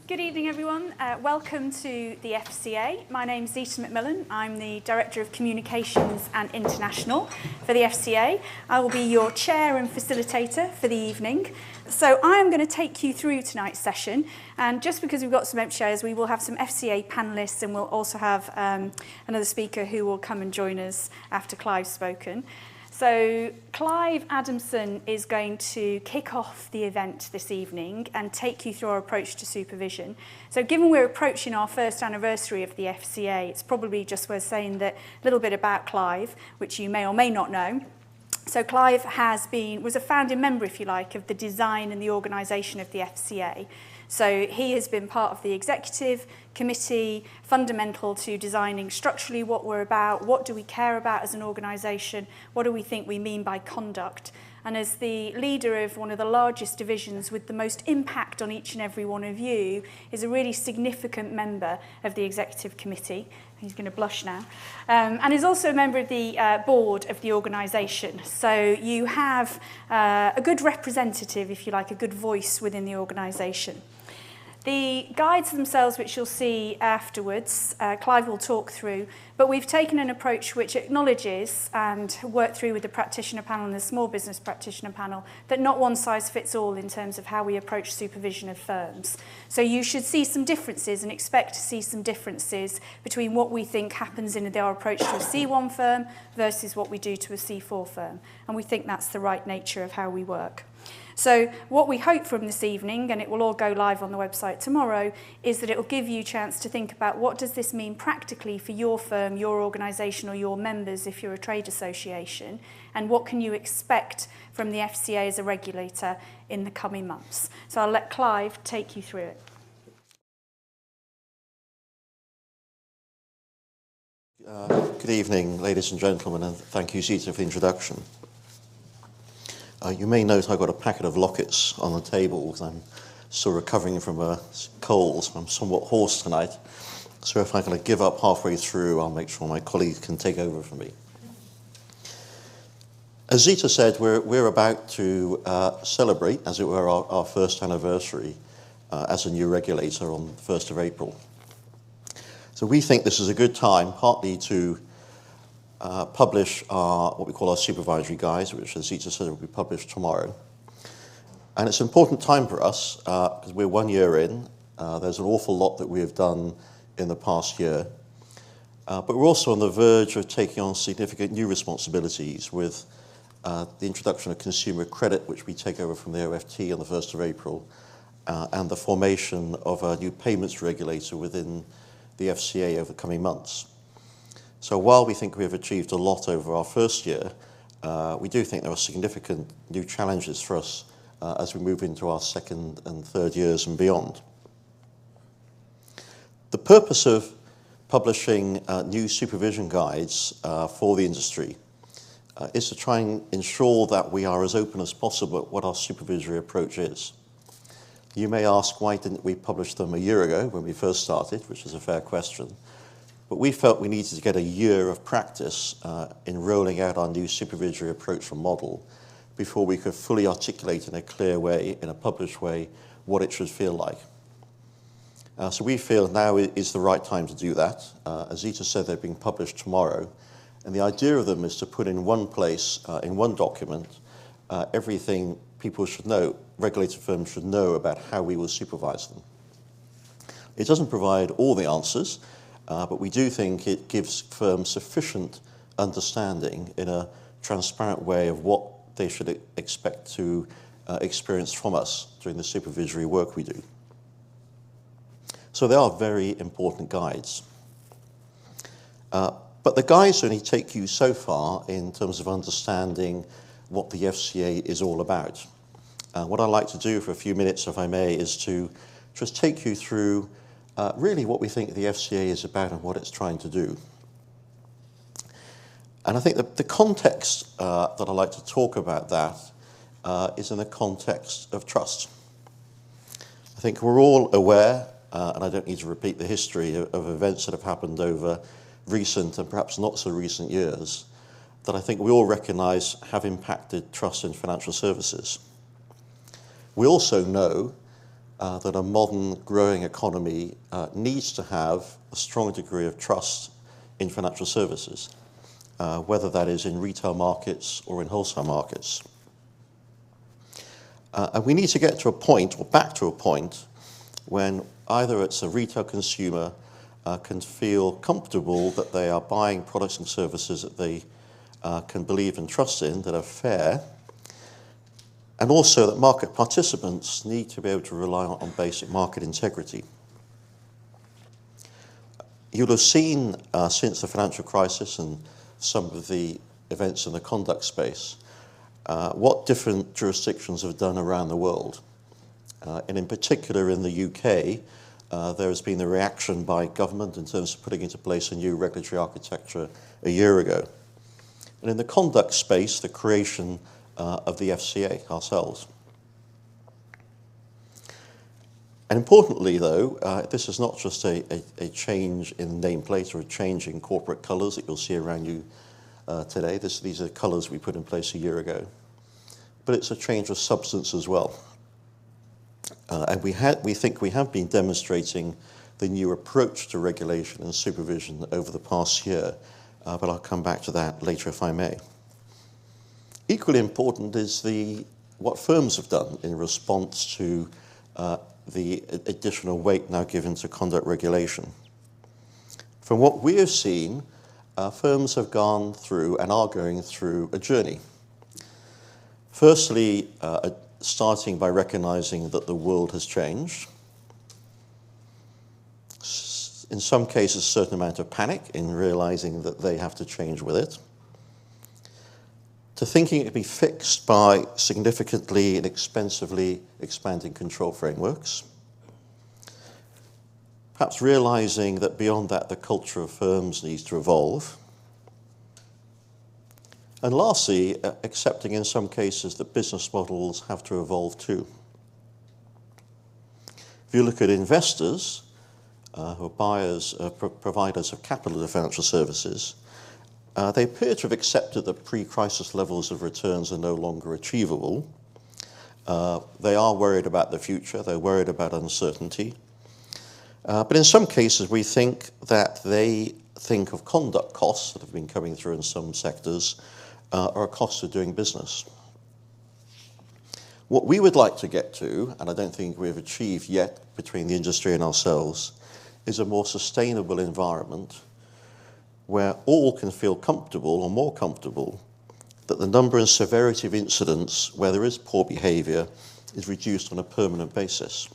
Good evening, everyone. Welcome to the FCA. My name's Zita McMillan. I'm the Director of Communications and International for the FCA. I will be your chair and facilitator for the evening. So I am going to take you through tonight's session, and just because we've got some empty chairs, we will have some FCA panellists, and we'll also have another speaker who will come and join us after Clive's spoken. So Clive Adamson is going to kick off the event this evening and take you through our approach to supervision. So given we're approaching our first anniversary of the FCA, it's probably just worth saying that a little bit about Clive, which you may or may not know. So Clive was a founding member, if you like, of the design and the organisation of the FCA. So he has been part of the executive committee, fundamental to designing structurally what we're about, what do we care about as an organisation, what do we think we mean by conduct. And as the leader of one of the largest divisions with the most impact on each and every one of you, is a really significant member of the executive committee. He's going to blush now. And is also a member of the board of the organisation. So you have a good representative, if you like, a good voice within the organisation. The guides themselves, which you'll see afterwards, Clive will talk through, but we've taken an approach which acknowledges and worked through with the practitioner panel and the small business practitioner panel that not one size fits all in terms of how we approach supervision of firms. So you should see some differences and expect to see some differences between what we think happens in our approach to a C1 firm versus what we do to a C4 firm. And we think that's the right nature of how we work. So what we hope from this evening, and it will all go live on the website tomorrow, is that it will give you a chance to think about what does this mean practically for your firm, your organisation or your members if you're a trade association, and what can you expect from the FCA as a regulator in the coming months. So I'll let Clive take you through it. Good evening, ladies and gentlemen, and thank you, Zita, for the introduction. You may note I've got a packet of lockets on the table because I'm still recovering from a cold, so I'm somewhat hoarse tonight. So if I'm going to give up halfway through, I'll make sure my colleagues can take over from me. As Zita said, we're about to celebrate, as it were, our first anniversary as a new regulator on the 1st of April. So we think this is a good time, partly to publish what we call our supervisory guides, which, as Zita said, will be published tomorrow. And it's an important time for us because we're 1 year in. There's an awful lot that we have done in the past year. But we're also on the verge of taking on significant new responsibilities with the introduction of consumer credit, which we take over from the OFT on the 1st of April, and the formation of a new payments regulator within the FCA over the coming months. So while we think we have achieved a lot over our first year, we do think there are significant new challenges for us as we move into our second and third years and beyond. The purpose of publishing new supervision guides for the industry is to try and ensure that we are as open as possible at what our supervisory approach is. You may ask, why didn't we publish them a year ago when we first started, which is a fair question. But we felt we needed to get a year of practice in rolling out our new supervisory approach and model before we could fully articulate in a clear way, in a published way, what it should feel like. So we feel now is the right time to do that. As Zita said, they're being published tomorrow. And the idea of them is to put in one place, in one document, everything people should know, regulated firms should know about how we will supervise them. It doesn't provide all the answers, but we do think it gives firms sufficient understanding in a transparent way of what they should expect to experience from us during the supervisory work we do. So they are very important guides. But the guides only take you so far in terms of understanding what the FCA is all about. What I'd like to do for a few minutes, if I may, is to just take you through really what we think the FCA is about and what it's trying to do. And I think that the context that I'd like to talk about that is in the context of trust. I think we're all aware, and I don't need to repeat the history of events that have happened over recent and perhaps not so recent years, that I think we all recognise have impacted trust in financial services. We also know that a modern growing economy needs to have a strong degree of trust in financial services, whether that is in retail markets or in wholesale markets. And we need to get to a point, or back to a point, when either it's a retail consumer can feel comfortable that they are buying products and services that they can believe and trust in, that are fair, and also that market participants need to be able to rely on basic market integrity. You'll have seen since the financial crisis and some of the events in the conduct space what different jurisdictions have done around the world. And in particular in the UK, there has been a reaction by government in terms of putting into place a new regulatory architecture a year ago. And in the conduct space, the creation of the FCA ourselves. And importantly, though, this is not just a change in nameplate or a change in corporate colours that you'll see around you today. These are colours we put in place a year ago. But it's a change of substance as well. And we think we have been demonstrating the new approach to regulation and supervision over the past year, but I'll come back to that later if I may. Equally important is what firms have done in response to the additional weight now given to conduct regulation. From what we have seen, firms have gone through and are going through a journey. Firstly, starting by recognizing that the world has changed. In some cases, a certain amount of panic in realizing that they have to change with it. To thinking it can be fixed by significantly and expensively expanding control frameworks. Perhaps realizing that beyond that, the culture of firms needs to evolve. And lastly, accepting in some cases that business models have to evolve too. If you look at investors, who are buyers, providers of capital to financial services, they appear to have accepted that pre-crisis levels of returns are no longer achievable. They are worried about the future, they're worried about uncertainty. But in some cases, we think that they think of conduct costs that have been coming through in some sectors are a cost of doing business. What we would like to get to, and I don't think we've achieved yet between the industry and ourselves, is a more sustainable environment where all can feel comfortable or more comfortable that the number and severity of incidents where there is poor behaviour is reduced on a permanent basis.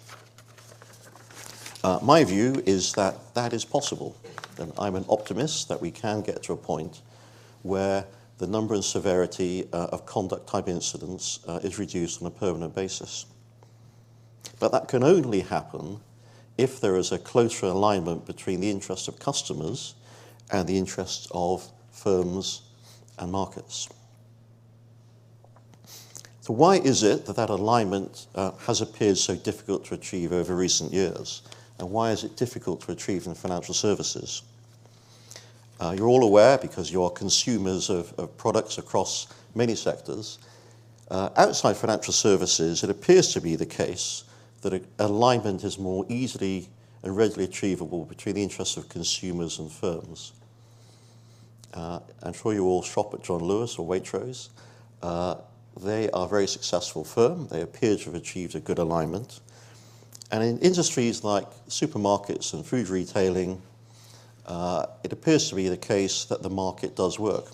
My view is that that is possible, and I'm an optimist that we can get to a point where the number and severity of conduct-type incidents is reduced on a permanent basis. But that can only happen if there is a closer alignment between the interests of customers and the interests of firms and markets. So why is it that that alignment has appeared so difficult to achieve over recent years? And why is it difficult to achieve in financial services? You're all aware, because you are consumers of products across many sectors, outside financial services, it appears to be the case that alignment is more easily and readily achievable between the interests of consumers and firms. I'm sure you all shop at John Lewis or Waitrose. They are a very successful firm. They appear to have achieved a good alignment. And in industries like supermarkets and food retailing, it appears to be the case that the market does work,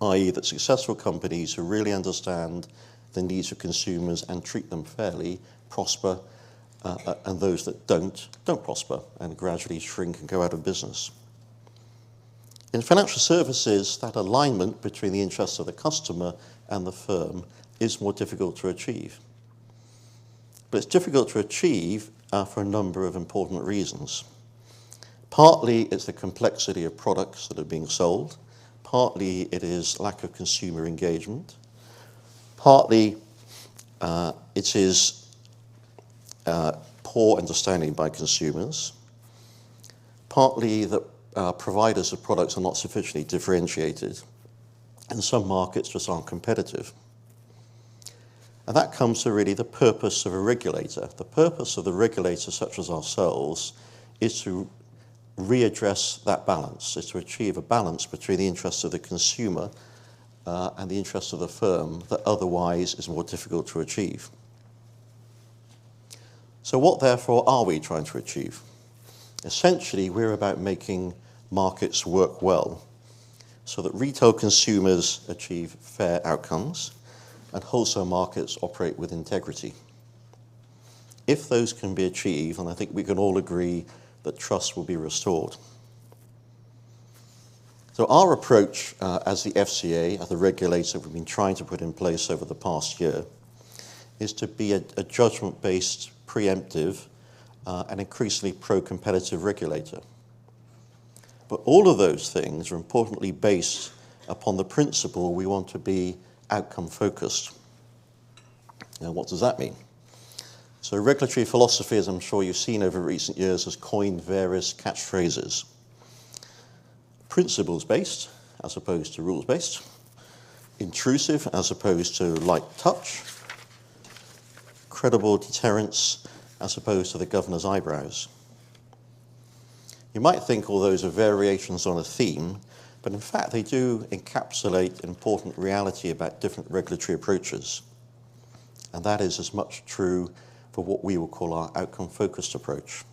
i.e. that successful companies who really understand the needs of consumers and treat them fairly prosper, and those that don't prosper and gradually shrink and go out of business. In financial services, that alignment between the interests of the customer and the firm is more difficult to achieve. But it's difficult to achieve for a number of important reasons. Partly it's the complexity of products that are being sold. Partly it is lack of consumer engagement. Partly it is poor understanding by consumers. Partly that providers of products are not sufficiently differentiated, and some markets just aren't competitive. And that comes to really the purpose of a regulator. The purpose of the regulator, such as ourselves, is to readdress that balance, is to achieve a balance between the interests of the consumer and the interests of the firm that otherwise is more difficult to achieve. So what, therefore, are we trying to achieve? Essentially, we're about making markets work well so that retail consumers achieve fair outcomes and wholesale markets operate with integrity. If those can be achieved, and I think we can all agree that trust will be restored. So our approach as the FCA, as the regulator we've been trying to put in place over the past year, is to be a judgment-based, preemptive, and increasingly pro-competitive regulator. But all of those things are importantly based upon the principle we want to be outcome-focused. Now, what does that mean? So regulatory philosophy, as I'm sure you've seen over recent years, has coined various catchphrases. Principles-based, as opposed to rules-based. Intrusive, as opposed to light touch. Credible deterrence, as opposed to the governor's eyebrows. You might think all those are variations on a theme, but in fact they do encapsulate an important reality about different regulatory approaches. And that is as much true for what we will call our outcome-focused approach.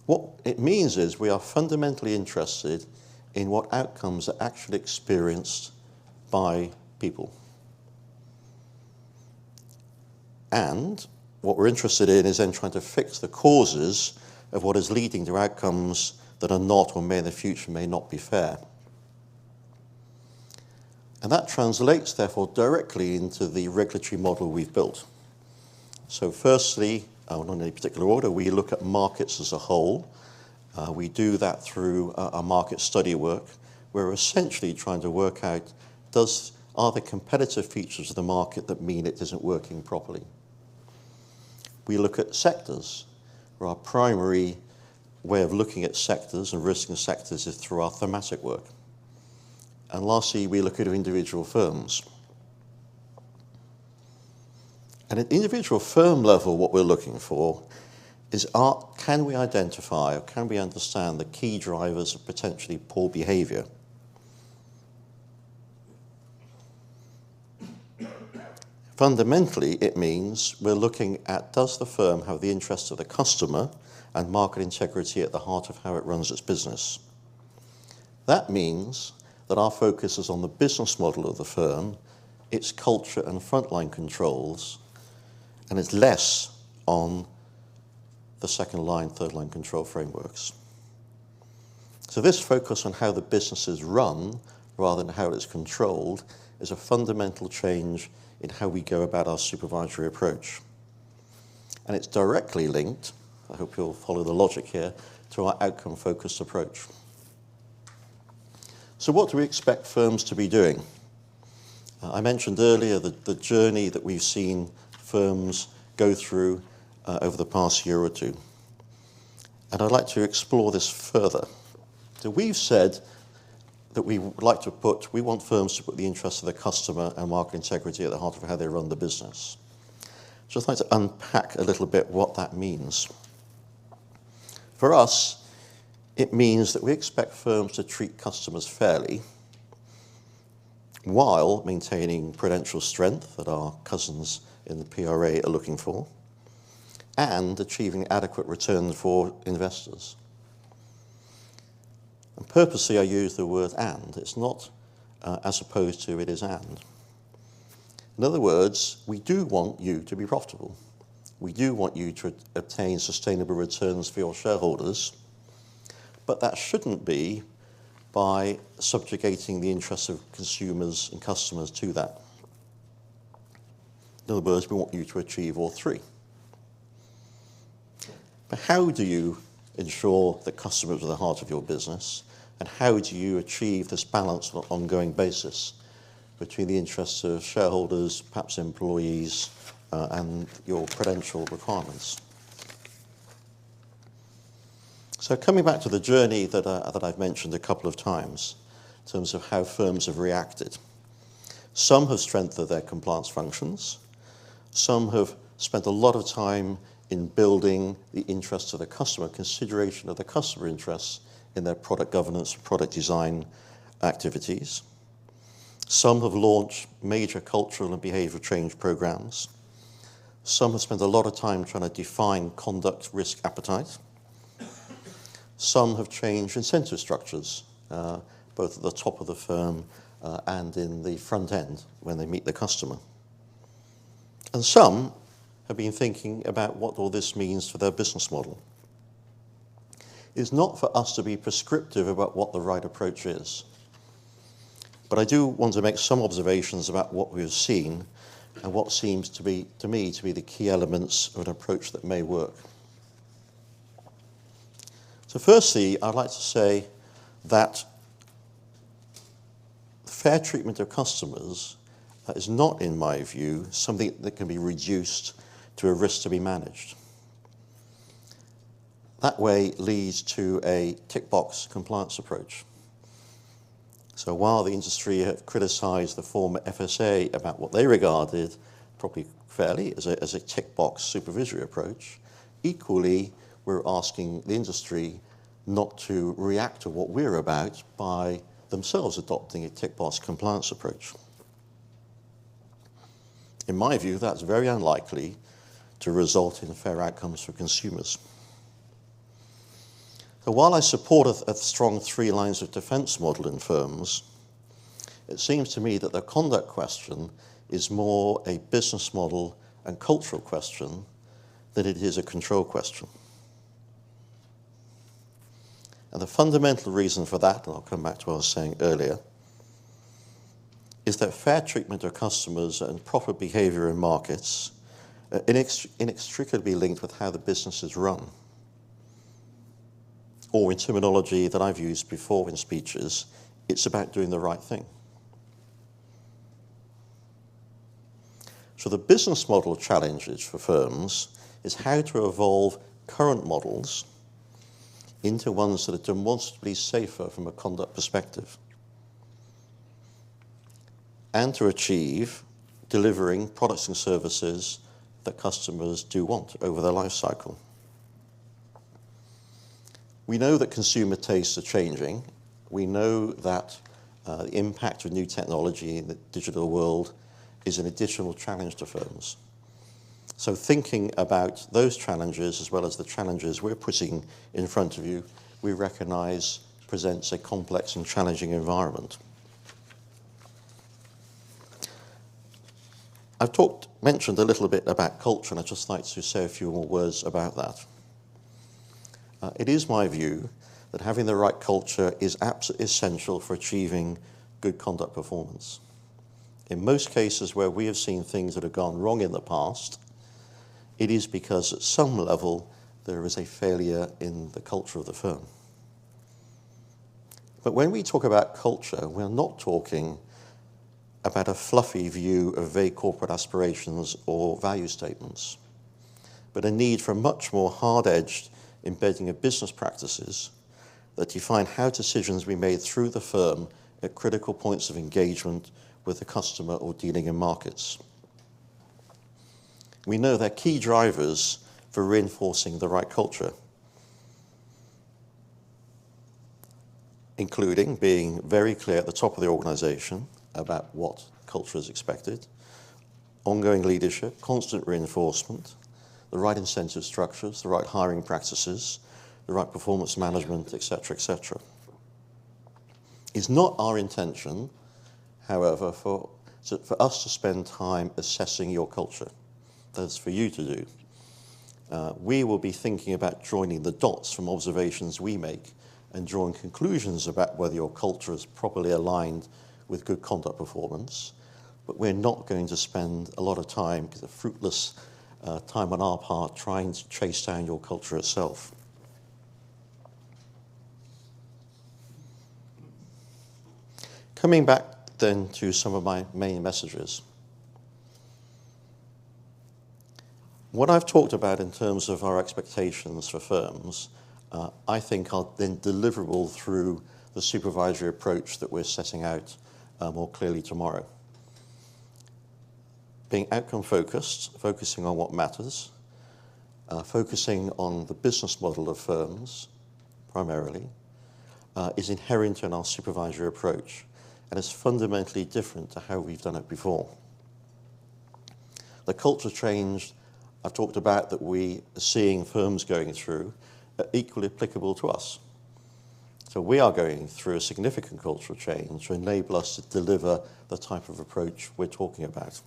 What it means is we are fundamentally interested in what outcomes are actually experienced by people. And what we're interested in is then trying to fix the causes of what is leading to outcomes that are not or may in the future may not be fair. And that translates, therefore, directly into the regulatory model we've built. So firstly, not in any particular order, we look at markets as a whole. We do that through our market study work. We're essentially trying to work out, are there competitive features of the market that mean it isn't working properly? We look at sectors, where our primary way of looking at sectors and risking sectors is through our thematic work. And lastly, we look at individual firms. And at individual firm level, what we're looking for is, can we identify or can we understand the key drivers of potentially poor behavior? Fundamentally, it means we're looking at, does the firm have the interests of the customer and market integrity at the heart of how it runs its business? That means that our focus is on the business model of the firm, its culture and frontline controls, and it's less on the second line, third line control frameworks. So this focus on how the business is run rather than how it's controlled is a fundamental change in how we go about our supervisory approach. And it's directly linked, I hope you'll follow the logic here, to our outcome-focused approach. So what do we expect firms to be doing? I mentioned earlier the journey that we've seen firms go through over the past year or two. And I'd like to explore this further. So we've said that we want firms to put the interests of the customer and market integrity at the heart of how they run the business. So I'd like to unpack a little bit what that means. For us, it means that we expect firms to treat customers fairly while maintaining prudential strength that our cousins in the PRA are looking for, and achieving adequate returns for investors. And purposely I use the word and. It's not as opposed to it is and. In other words, we do want you to be profitable. We do want you to obtain sustainable returns for your shareholders, but that shouldn't be by subjugating the interests of consumers and customers to that. In other words, we want you to achieve all three. But how do you ensure that customers are the heart of your business, and how do you achieve this balance on an ongoing basis between the interests of shareholders, perhaps employees, and your prudential requirements? So coming back to the journey that I've mentioned a couple of times in terms of how firms have reacted. Some have strengthened their compliance functions, Some have spent a lot of time in building the interests of the customer, consideration of the customer interests in their product governance, product design activities. Some have launched major cultural and behavioral change programs. Some have spent a lot of time trying to define conduct risk appetite. Some have changed incentive structures, both at the top of the firm and in the front end when they meet the customer. And some have been thinking about what all this means for their business model. It's not for us to be prescriptive about what the right approach is. But I do want to make some observations about what we've seen and what seems to me to be the key elements of an approach that may work. So firstly, I'd like to say that fair treatment of customers is not, in my view, something that can be reduced to a risk to be managed. That way leads to a tick box compliance approach. So while the industry have criticised the former FSA about what they regarded, probably fairly, as a tick box supervisory approach, equally we're asking the industry not to react to what we're about by themselves adopting a tick box compliance approach. In my view, that's very unlikely to result in fair outcomes for consumers. So while I support a strong three lines of defence model in firms, it seems to me that the conduct question is more a business model and cultural question than it is a control question. And the fundamental reason for that, and I'll come back to what I was saying earlier, is that fair treatment of customers and proper behaviour in markets are inextricably linked with how the business is run. Or in terminology that I've used before in speeches, it's about doing the right thing. So the business model challenges for firms is how to evolve current models into ones that are demonstrably safer from a conduct perspective, and to achieve delivering products and services that customers do want over their life cycle. We know that consumer tastes are changing. We know that the impact of new technology in the digital world is an additional challenge to firms. So thinking about those challenges as well as the challenges we're putting in front of you, we recognise presents a complex and challenging environment. I've mentioned a little bit about culture, and I'd just like to say a few more words about that. It is my view that having the right culture is absolutely essential for achieving good conduct performance. In most cases where we have seen things that have gone wrong in the past, it is because at some level there is a failure in the culture of the firm. But when we talk about culture, we're not talking about a fluffy view of vague corporate aspirations or value statements, but a need for much more hard-edged embedding of business practices that define how decisions be made through the firm at critical points of engagement with the customer or dealing in markets. We know they're key drivers for reinforcing the right culture, including being very clear at the top of the organisation about what culture is expected, ongoing leadership, constant reinforcement, the right incentive structures, the right hiring practices, the right performance management, etc., etc. It's not our intention, however, for us to spend time assessing your culture. That's for you to do. We will be thinking about joining the dots from observations we make and drawing conclusions about whether your culture is properly aligned with good conduct performance, but we're not going to spend a lot of time, because of fruitless time on our part, trying to chase down your culture itself. Coming back then to some of my main messages. What I've talked about in terms of our expectations for firms, I think are then deliverable through the supervisory approach that we're setting out more clearly tomorrow. being outcome focused, focusing on what matters, focusing on the business model of firms primarily, is inherent in our supervisory approach and is fundamentally different to how we've done it before. The culture change I've talked about that we are seeing firms going through are equally applicable to us. So we are going through a significant cultural change to enable us to deliver the type of approach we're talking about.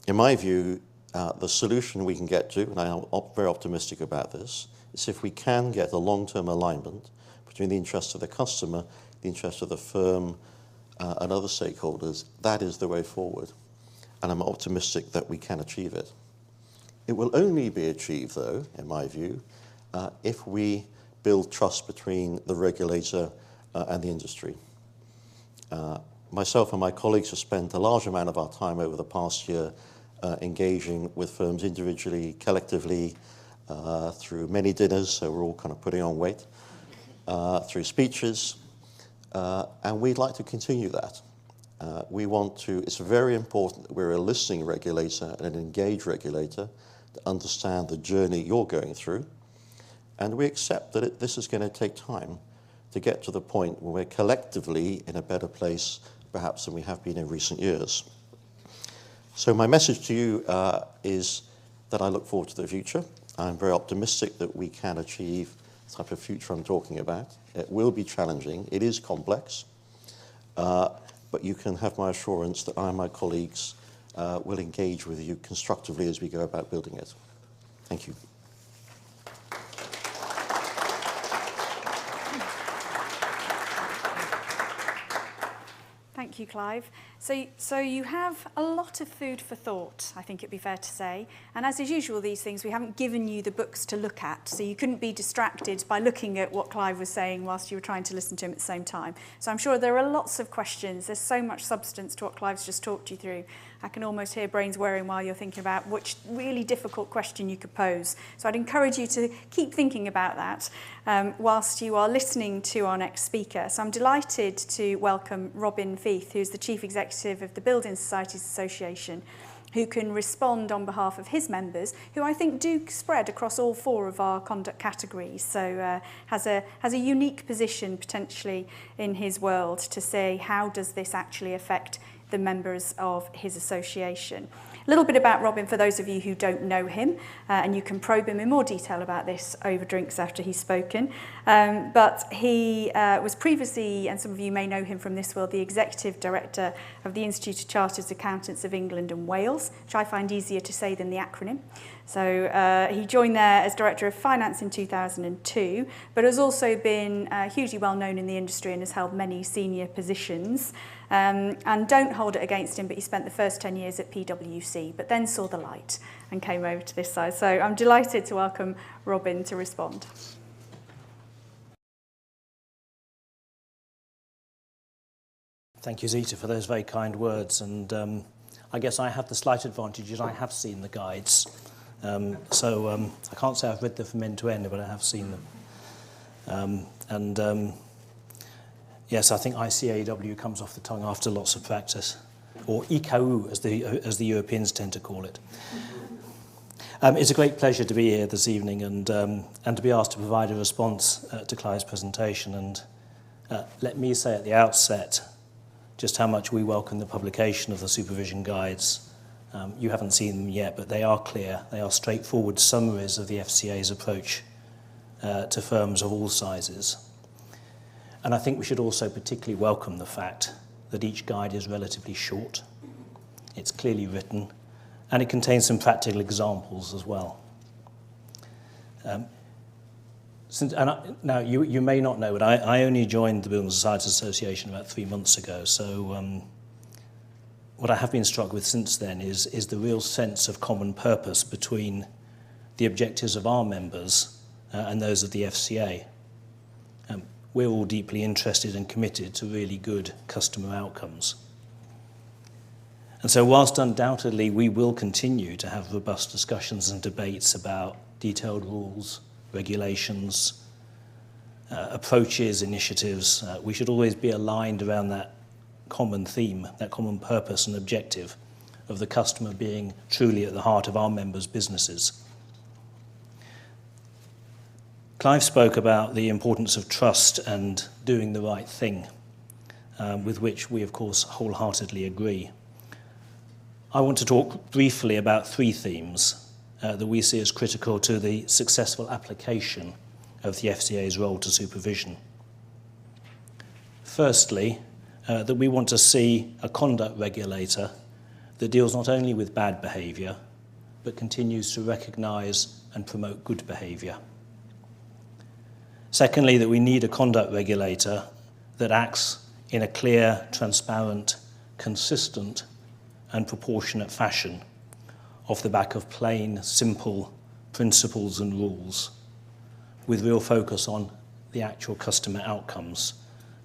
In my view, the solution we can get to, and I'm very optimistic about this, is if we can get a long-term alignment between the interests of the customer, the interests of the firm, and other stakeholders. That is the way forward. And I'm optimistic that we can achieve it. It will only be achieved, though, in my view, if we build trust between the regulator and the industry. Myself and my colleagues have spent a large amount of our time over the past year engaging with firms individually, collectively, through many dinners, so we're all kind of putting on weight, through speeches, and we'd like to continue that. It's very important that we're a listening regulator and an engaged regulator to understand the journey you're going through, and we accept that this is going to take time to get to the point where we're collectively in a better place, perhaps, than we have been in recent years. So my message to you is that I look forward to the future. I'm very optimistic that we can achieve the type of future I'm talking about. It will be challenging. It is complex. But you can have my assurance that I and my colleagues will engage with you constructively as we go about building it. Thank you. Thank you, Clive. So you have a lot of food for thought, I think it'd be fair to say. And as is usual, these things, we haven't given you the books to look at, so you couldn't be distracted by looking at what Clive was saying whilst you were trying to listen to him at the same time. So I'm sure there are lots of questions. There's so much substance to what Clive's just talked you through. I can almost hear brains whirring while you're thinking about which really difficult question you could pose. So I'd encourage you to keep thinking about that whilst you are listening to our next speaker. So I'm delighted to welcome Robin Feith, who's the Chief Executive of the Building Societies Association, who can respond on behalf of his members, who I think do spread across all four of our conduct categories. So has a unique position potentially in his world to say, how does this actually affect the members of his association? A little bit about Robin for those of you who don't know him, and you can probe him in more detail about this over drinks after he's spoken. But he was previously, and some of you may know him from this world, the Executive Director of the Institute of Chartered Accountants of England and Wales, which I find easier to say than the acronym. So he joined there as Director of Finance in 2002, but has also been hugely well known in the industry and has held many senior positions. And don't hold it against him, but he spent the first 10 years at PwC, but then saw the light and came over to this side. So I'm delighted to welcome Robin to respond. Thank you, Zita, for those very kind words. And I guess I have the slight advantage that I have seen the guides. So I can't say I've read them from end to end, but I have seen them. Yes, I think ICAW comes off the tongue after lots of practice, or ICAO as the Europeans tend to call it. It's a great pleasure to be here this evening and to be asked to provide a response to Clive's presentation. And let me say at the outset just how much we welcome the publication of the supervision guides. You haven't seen them yet, but they are clear. They are straightforward summaries of the FCA's approach to firms of all sizes. And I think we should also particularly welcome the fact that each guide is relatively short, it's clearly written, and it contains some practical examples as well. Now, you may not know, but I only joined the Building Societies Association about 3 months ago, so what I have been struck with since then is the real sense of common purpose between the objectives of our members and those of the FCA. We're all deeply interested and committed to really good customer outcomes. And so whilst undoubtedly we will continue to have robust discussions and debates about detailed rules, regulations, approaches, initiatives, we should always be aligned around that common theme, that common purpose and objective of the customer being truly at the heart of our members' businesses. Clive spoke about the importance of trust and doing the right thing, with which we, of course, wholeheartedly agree. I want to talk briefly about three themes that we see as critical to the successful application of the FCA's role to supervision. Firstly, that we want to see a conduct regulator that deals not only with bad behaviour, but continues to recognise and promote good behaviour. Secondly, that we need a conduct regulator that acts in a clear, transparent, consistent and proportionate fashion off the back of plain, simple principles and rules with real focus on the actual customer outcomes.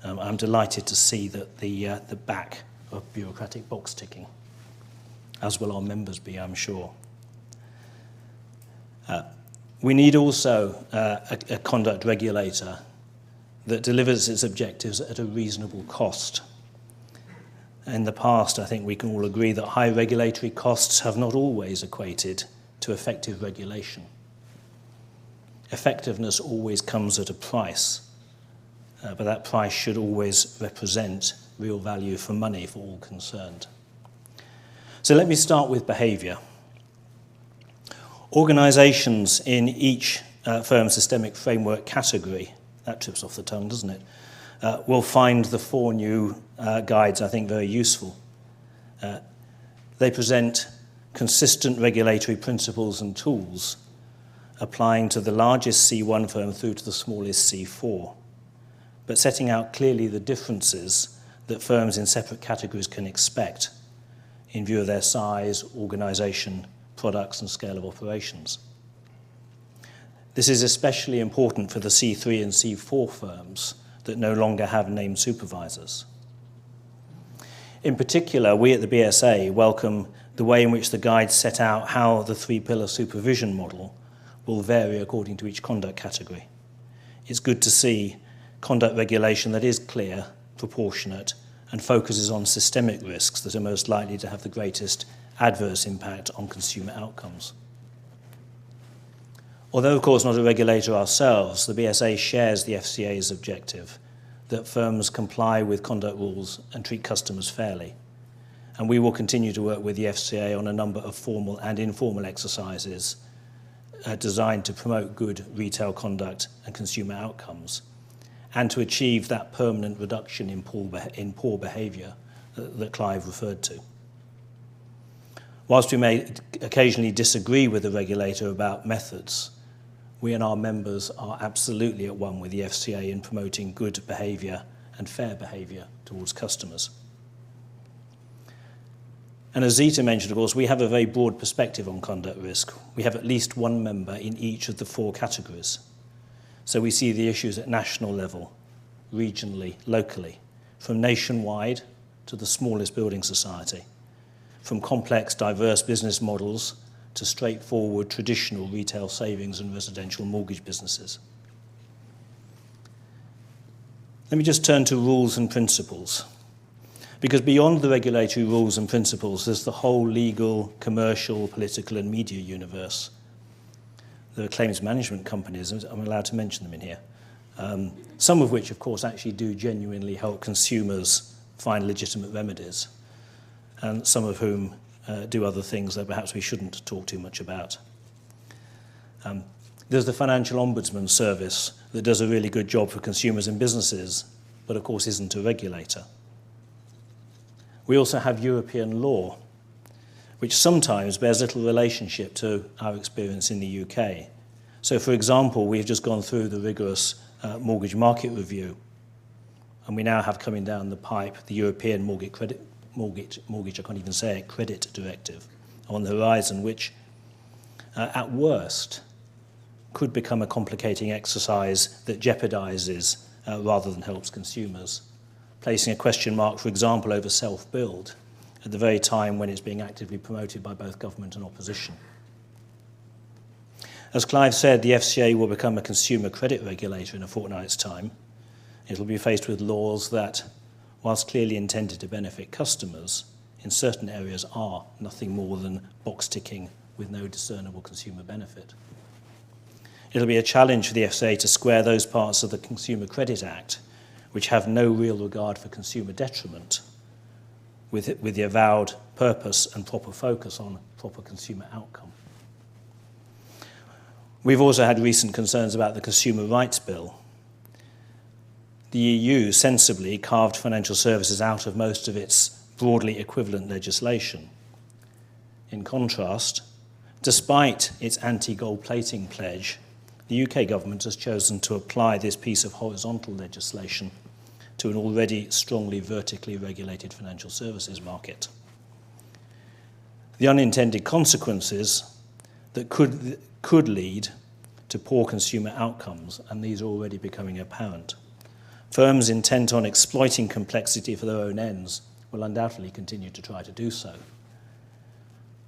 I'm delighted to see that the back of bureaucratic box ticking, as will our members be, I'm sure. We need also a conduct regulator that delivers its objectives at a reasonable cost. In the past, I think we can all agree that high regulatory costs have not always equated to effective regulation. Effectiveness always comes at a price, but that price should always represent real value for money for all concerned. So let me start with behaviour. Organisations in each firm systemic framework category, that trips off the tongue, doesn't it, will find the four new guides, I think, very useful. They present consistent regulatory principles and tools applying to the largest C1 firm through to the smallest C4, but setting out clearly the differences that firms in separate categories can expect in view of their size, organisation, products and scale of operations. This is especially important for the C3 and C4 firms that no longer have named supervisors. In particular, we at the BSA welcome the way in which the guides set out how the three-pillar supervision model will vary according to each conduct category. It's good to see conduct regulation that is clear, proportionate, and focuses on systemic risks that are most likely to have the greatest adverse impact on consumer outcomes. Although, of course, not a regulator ourselves, the BSA shares the FCA's objective that firms comply with conduct rules and treat customers fairly. And we will continue to work with the FCA on a number of formal and informal exercises designed to promote good retail conduct and consumer outcomes, and to achieve that permanent reduction in poor behaviour that Clive referred to. Whilst we may occasionally disagree with the regulator about methods, we and our members are absolutely at one with the FCA in promoting good behaviour and fair behaviour towards customers. And as Zita mentioned, of course, we have a very broad perspective on conduct risk. We have at least one member in each of the four categories. So we see the issues at national level, regionally, locally, from nationwide to the smallest building society, from complex, diverse business models to straightforward, traditional retail savings and residential mortgage businesses. Let me just turn to rules and principles. Because beyond the regulatory rules and principles, there's the whole legal, commercial, political and media universe. There are claims management companies, I'm allowed to mention them in here, some of which, of course, actually do genuinely help consumers find legitimate remedies, and some of whom do other things that perhaps we shouldn't talk too much about. There's the Financial Ombudsman Service that does a really good job for consumers and businesses, but of course isn't a regulator. We also have European law, which sometimes bears little relationship to our experience in the UK. So, for example, we've just gone through the rigorous mortgage market review, and we now have coming down the pipe the European Credit Directive on the horizon, which at worst could become a complicating exercise that jeopardizes rather than helps consumers, placing a question mark, for example, over self-build at the very time when it's being actively promoted by both government and opposition. As Clive said, the FCA will become a consumer credit regulator in a fortnight's time. It'll be faced with laws that whilst clearly intended to benefit customers, in certain areas are nothing more than box ticking with no discernible consumer benefit. It'll be a challenge for the FCA to square those parts of the Consumer Credit Act which have no real regard for consumer detriment with the avowed purpose and proper focus on proper consumer outcome. We've also had recent concerns about the Consumer Rights Bill. The EU sensibly carved financial services out of most of its broadly equivalent legislation. In contrast, despite its anti-gold plating pledge, the UK government has chosen to apply this piece of horizontal legislation to an already strongly vertically regulated financial services market. The unintended consequences that could lead to poor consumer outcomes, and these are already becoming apparent. Firms intent on exploiting complexity for their own ends will undoubtedly continue to try to do so.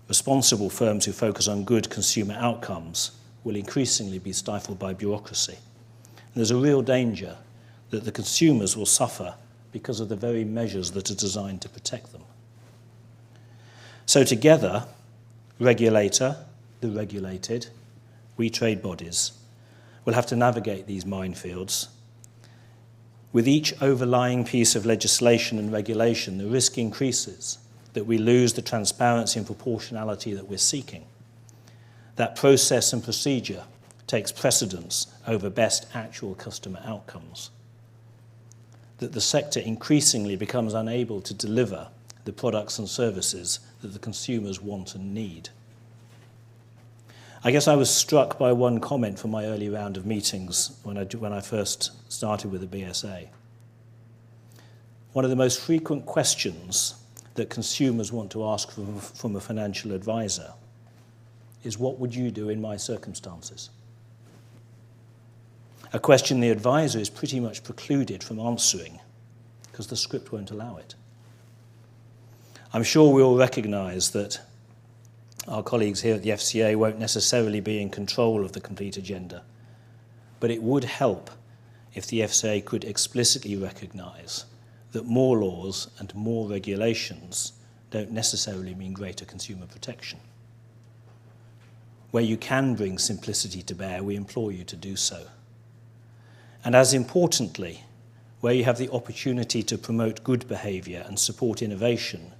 Responsible firms who focus on good consumer outcomes will increasingly be stifled by bureaucracy. And there's a real danger that the consumers will suffer because of the very measures that are designed to protect them. So together, regulator, the regulated, we trade bodies will have to navigate these minefields. With each overlying piece of legislation and regulation, the risk increases that we lose the transparency and proportionality that we're seeking. That process and procedure takes precedence over best actual customer outcomes. That the sector increasingly becomes unable to deliver the products and services that the consumers want and need. I guess I was struck by one comment from my early round of meetings when I first started with the BSA. One of the most frequent questions that consumers want to ask from a financial advisor is, what would you do in my circumstances? A question the advisor is pretty much precluded from answering because the script won't allow it. I'm sure we all recognise that our colleagues here at the FCA won't necessarily be in control of the complete agenda, but it would help if the FCA could explicitly recognise that more laws and more regulations don't necessarily mean greater consumer protection. Where you can bring simplicity to bear, we implore you to do so. And as importantly, where you have the opportunity to promote good behaviour and support innovation,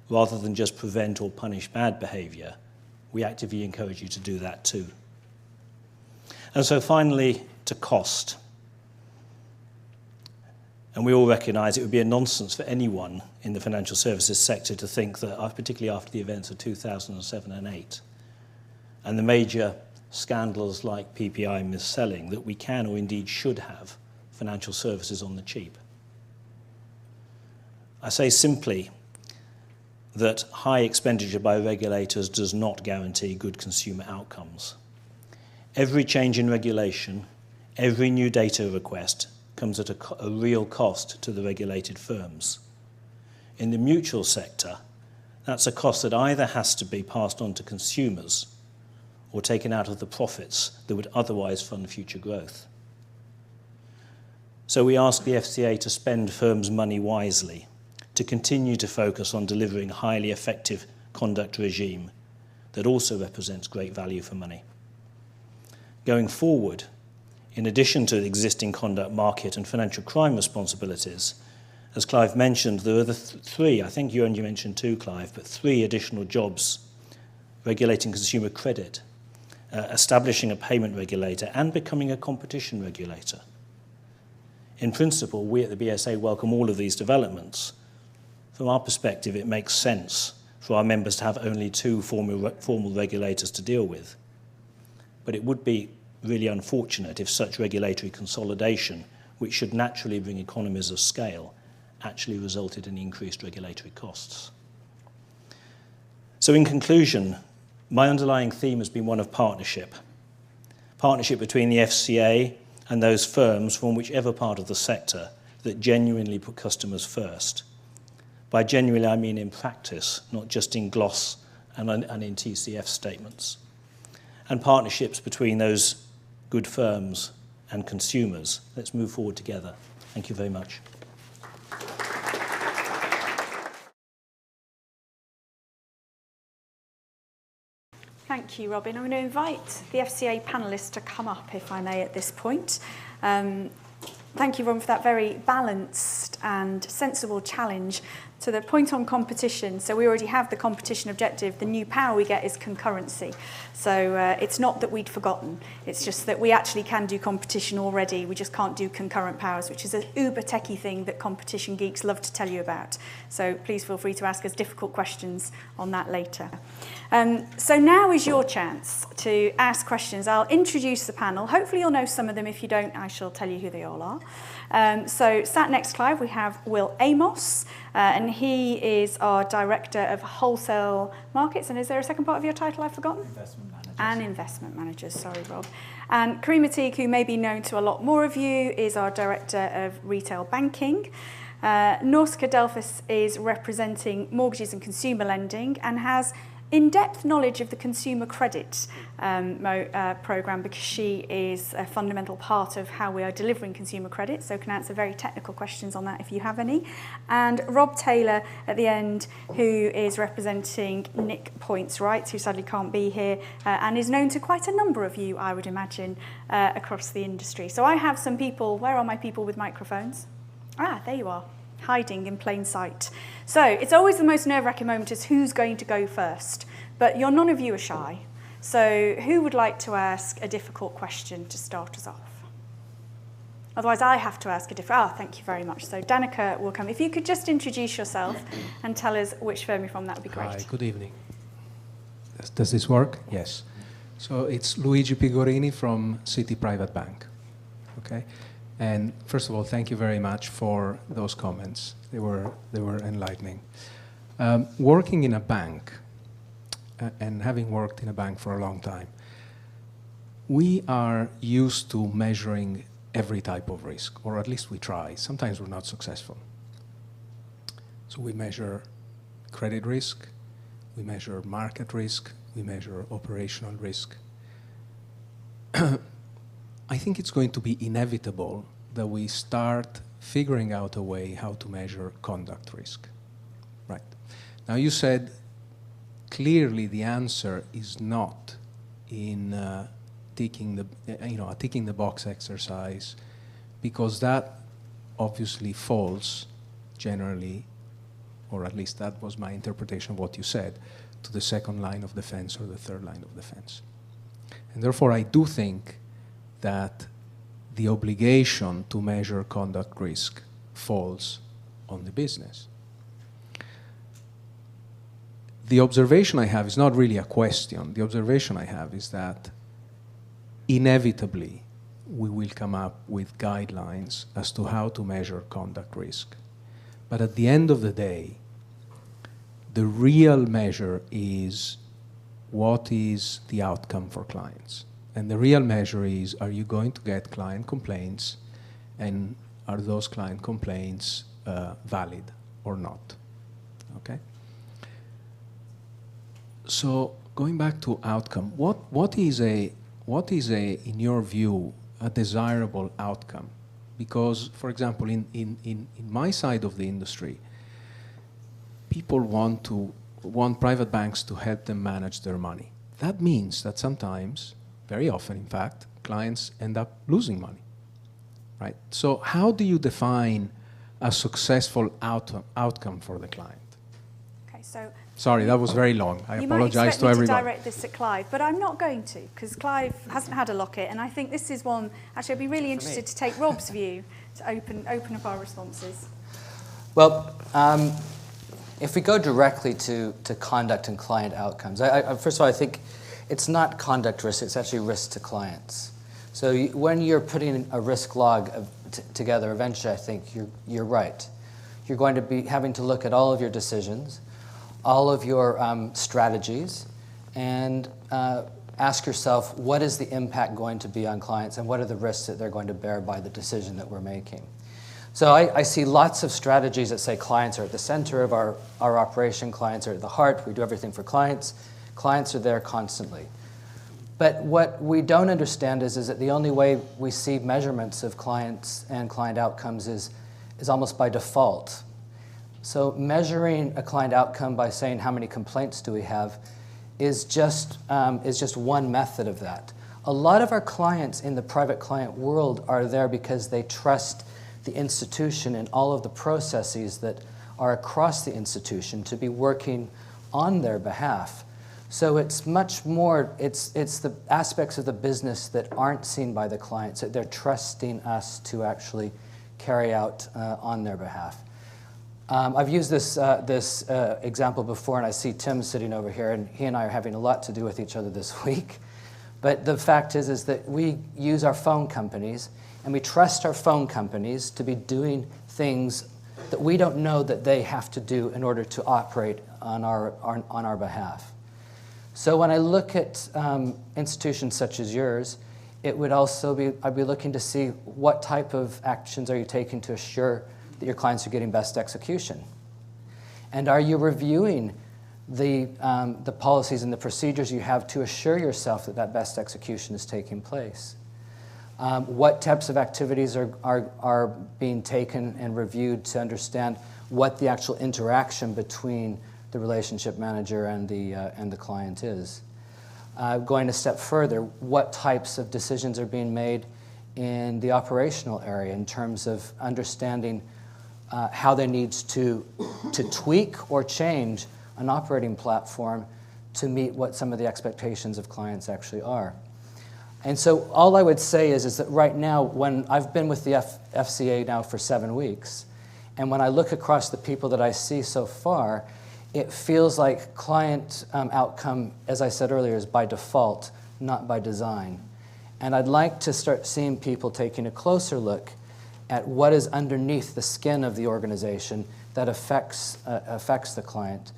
rather than just prevent or punish bad behaviour, we actively encourage you to do that too. And so finally, to cost. And we all recognise it would be a nonsense for anyone in the financial services sector to think that, particularly after the events of 2007 and 2008, and the major scandals like PPI mis-selling, that we can or indeed should have financial services on the cheap. I say simply that high expenditure by regulators does not guarantee good consumer outcomes. Every change in regulation, every new data request comes at a real cost to the regulated firms. In the mutual sector, that's a cost that either has to be passed on to consumers or taken out of the profits that would otherwise fund future growth. So we ask the FCA to spend firms' money wisely, to continue to focus on delivering a highly effective conduct regime that also represents great value for money. Going forward, in addition to the existing conduct market and financial crime responsibilities, as Clive mentioned, there are the three, I think you only mentioned two, Clive, but three additional jobs: regulating consumer credit, establishing a payment regulator, and becoming a competition regulator. In principle, we at the BSA welcome all of these developments. From our perspective, it makes sense for our members to have only two formal regulators to deal with. But it would be really unfortunate if such regulatory consolidation, which should naturally bring economies of scale, actually resulted in increased regulatory costs. So in conclusion, my underlying theme has been one of partnership. Partnership between the FCA and those firms from whichever part of the sector that genuinely put customers first. By genuinely, I mean in practice, not just in gloss and in TCF statements. And partnerships between those good firms and consumers. Let's move forward together. Thank you very much. Thank you, Robin. I'm going to invite the FCA panellists to come up, if I may, at this point. Thank you, Robin, for that very balanced and sensible challenge to the point on competition. So we already have the competition objective. The new power we get is concurrency. So it's not that we'd forgotten. It's just that we actually can do competition already. We just can't do concurrent powers, which is an uber techie thing that competition geeks love to tell you about. So please feel free to ask us difficult questions on that later. So now is your chance to ask questions. I'll introduce the panel. Hopefully you'll know some of them. If you don't, I shall tell you who they all are. So sat next to Clive, we have Will Amos, and he is our Director of Wholesale Markets. And is there a second part of your title I've forgotten? Investment managers. And investment managers, sorry, Rob. And Kareem Ateek, who may be known to a lot more of you, is our Director of Retail Banking. Norsca Delphus is representing mortgages and consumer lending and has in-depth knowledge of the consumer credit programme, because she is a fundamental part of how we are delivering consumer credit, so can answer very technical questions on that if you have any. And Rob Taylor at the end, who is representing Nick Points-Wright, who sadly can't be here, and is known to quite a number of you, I would imagine, across the industry. So I have some people, where are my people with microphones? Ah, there you are, hiding in plain sight. So it's always the most nerve-wracking moment is who's going to go first, but none of you are shy. So who would like to ask a difficult question to start us off? Otherwise I have to ask a different, thank you very much. So Danica will come. If you could just introduce yourself and tell us which firm you're from, that would be great. Hi, good evening. Does this work? Yes. So it's Luigi Pigorini from Citi Private Bank. Okay. And first of all, thank you very much for those comments. They were enlightening. Working in a bank, and having worked in a bank for a long time, we are used to measuring every type of risk, or at least we try. Sometimes we're not successful. So we measure credit risk, we measure market risk, we measure operational risk. I think it's going to be inevitable that we start figuring out a way how to measure conduct risk. Right. Now you said clearly the answer is not in ticking the box exercise, because that obviously falls generally, or at least that was my interpretation of what you said, to the second line of defense or the third line of defense. And therefore I do think that the obligation to measure conduct risk falls on the business. The observation I have is not really a question. The observation I have is that inevitably we will come up with guidelines as to how to measure conduct risk. But at the end of the day, the real measure is what is the outcome for clients. And the real measure is, are you going to get client complaints, and are those client complaints valid or not? Okay? So going back to outcome, what is in your view, a desirable outcome? Because, for example, in my side of the industry, people want private banks to help them manage their money. That means that sometimes, very often, in fact, clients end up losing money, right? So how do you define a successful outcome for the client? Okay, so sorry, that was very long. I apologize to everyone. You might expect me to direct this at Clive, but I'm not going to, because Clive hasn't had a locket, and I think this is one, actually I'd be really interested to take Rob's view to open up our responses. Well, if we go directly to conduct and client outcomes, first of all, I think it's not conduct risk, it's actually risk to clients. So when you're putting a risk log together, eventually I think you're right. You're going to be having to look at all of your decisions, all of your strategies, and ask yourself, what is the impact going to be on clients, and what are the risks that they're going to bear by the decision that we're making? So I see lots of strategies that say clients are at the center of our operation, clients are at the heart, we do everything for clients. Clients are there constantly. But what we don't understand is that the only way we see measurements of clients and client outcomes is almost by default. So measuring a client outcome by saying how many complaints do we have is just one method of that. A lot of our clients in the private client world are there because they trust the institution and all of the processes that are across the institution to be working on their behalf. So it's much more, it's the aspects of the business that aren't seen by the clients, that they're trusting us to actually carry out on their behalf. I've used this example before, and I see Tim sitting over here, and he and I are having a lot to do with each other this week. But the fact is that we use our phone companies, and we trust our phone companies to be doing things that we don't know that they have to do in order to operate on our behalf. So when I look at institutions such as yours, it would also be, I'd be looking to see what type of actions are you taking to assure that your clients are getting best execution? And are you reviewing the policies and the procedures you have to assure yourself that that best execution is taking place? What types of activities are being taken and reviewed to understand what the actual interaction between the relationship manager and the client is? Going a step further, what types of decisions are being made in the operational area in terms of understanding how there needs to tweak or change an operating platform to meet what some of the expectations of clients actually are. And so all I would say is that right now, when I've been with the FCA now for 7 weeks, and when I look across the people that I see so far, it feels like client outcome, as I said earlier, is by default, not by design. And I'd like to start seeing people taking a closer look at what is underneath the skin of the organization that affects the client.